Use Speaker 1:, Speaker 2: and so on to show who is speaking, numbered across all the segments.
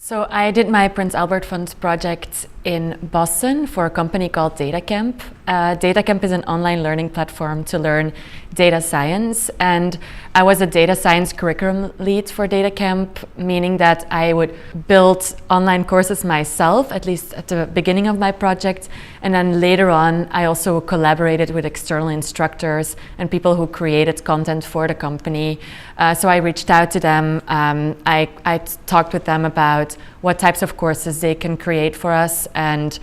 Speaker 1: So I did my Prince Albert Fund project in Boston for a company called DataCamp. DataCamp is an online learning platform to learn data science, and I was a data science curriculum lead for DataCamp, meaning that I would build online courses myself, at least at the beginning of my project, and then later on I also collaborated with external instructors and people who created content for the company. So I reached out to them, I talked with them about what types of courses they can create for us and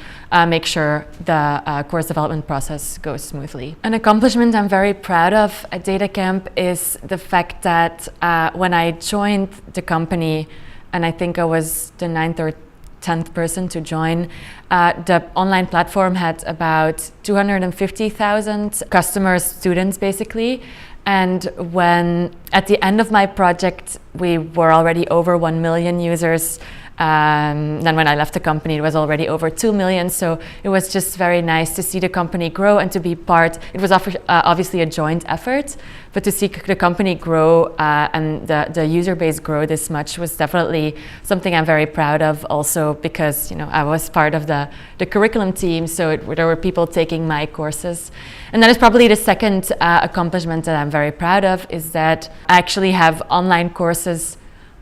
Speaker 1: make sure the course development process goes smoothly. An accomplishment I'm very proud of at DataCamp is the fact that when I joined the company, and I think I was the 9th or 10th person to join, the online platform had about 250,000 customers, students basically. And when at the end of my project, we were already over 1 million users. Then when I left the company, it was already over 2 million. So it was just very nice to see the company grow and to be part. It was obviously a joint effort, but to see the company grow and the user base grow this much was definitely something I'm very proud of. Also because I was part of the curriculum team, so there were people taking my courses. And that is probably the second accomplishment that I'm very proud of, is that I actually have online courses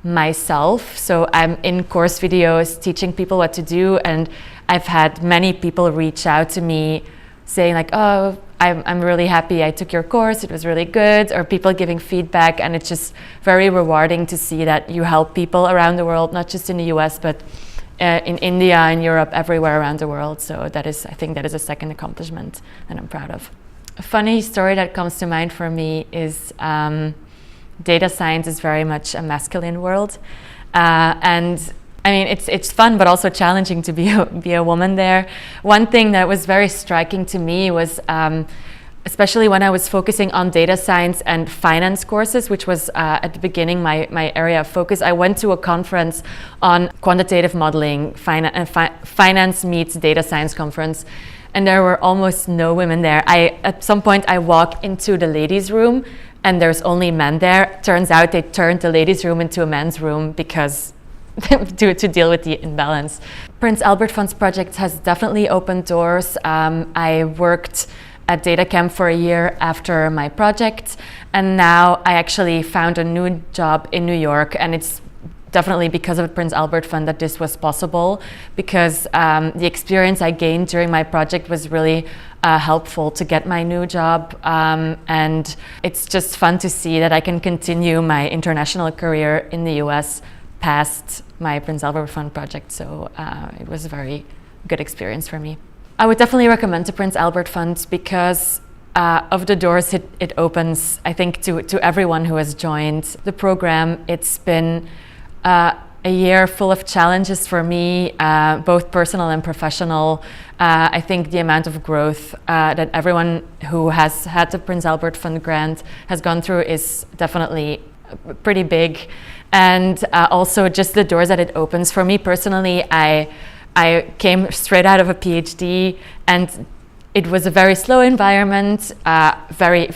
Speaker 1: myself. So I'm in course videos teaching people what to do, and I've had many people reach out to me saying like, oh, I'm really happy I took your course, it was really good, or people giving feedback, and it's just very rewarding to see that you help people around the world, not just in the US, but in India and Europe, everywhere around the world. So I think that is a second accomplishment that I'm proud of. A funny story that comes to mind for me is data science is very much a masculine world, and I mean it's fun but also challenging to be a woman there. One thing that was very striking to me was especially when I was focusing on data science and finance courses, which was at the beginning my area of focus. I went to a conference on quantitative modeling, finance meets data science conference, and there were almost no women there. At some point I walk into the ladies' room and there's only men there. Turns out they turned the ladies' room into a men's room because to deal with the imbalance. Prince Albert Fund's project has definitely opened doors. I worked at DataCamp for a year after my project, and now I actually found a new job in New York, and it's definitely because of the Prince Albert Fund that this was possible, because the experience I gained during my project was really helpful to get my new job, and it's just fun to see that I can continue my international career in the US past my Prince Albert Fund project. So it was a very good experience for me. I would definitely recommend the Prince Albert Fund because of the doors it opens, I think, to everyone who has joined the program. It's been a year full of challenges for me, both personal and professional. I think the amount of growth that everyone who has had the Prince Albert Fund grant has gone through is definitely pretty big. And also just the doors that it opens. For me personally, I came straight out of a PhD, and it was a very slow environment, very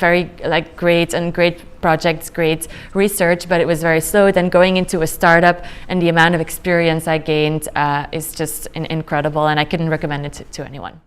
Speaker 1: great projects, great research, but it was very slow. Then going into a startup, and the amount of experience I gained is just incredible, and I couldn't recommend it to anyone.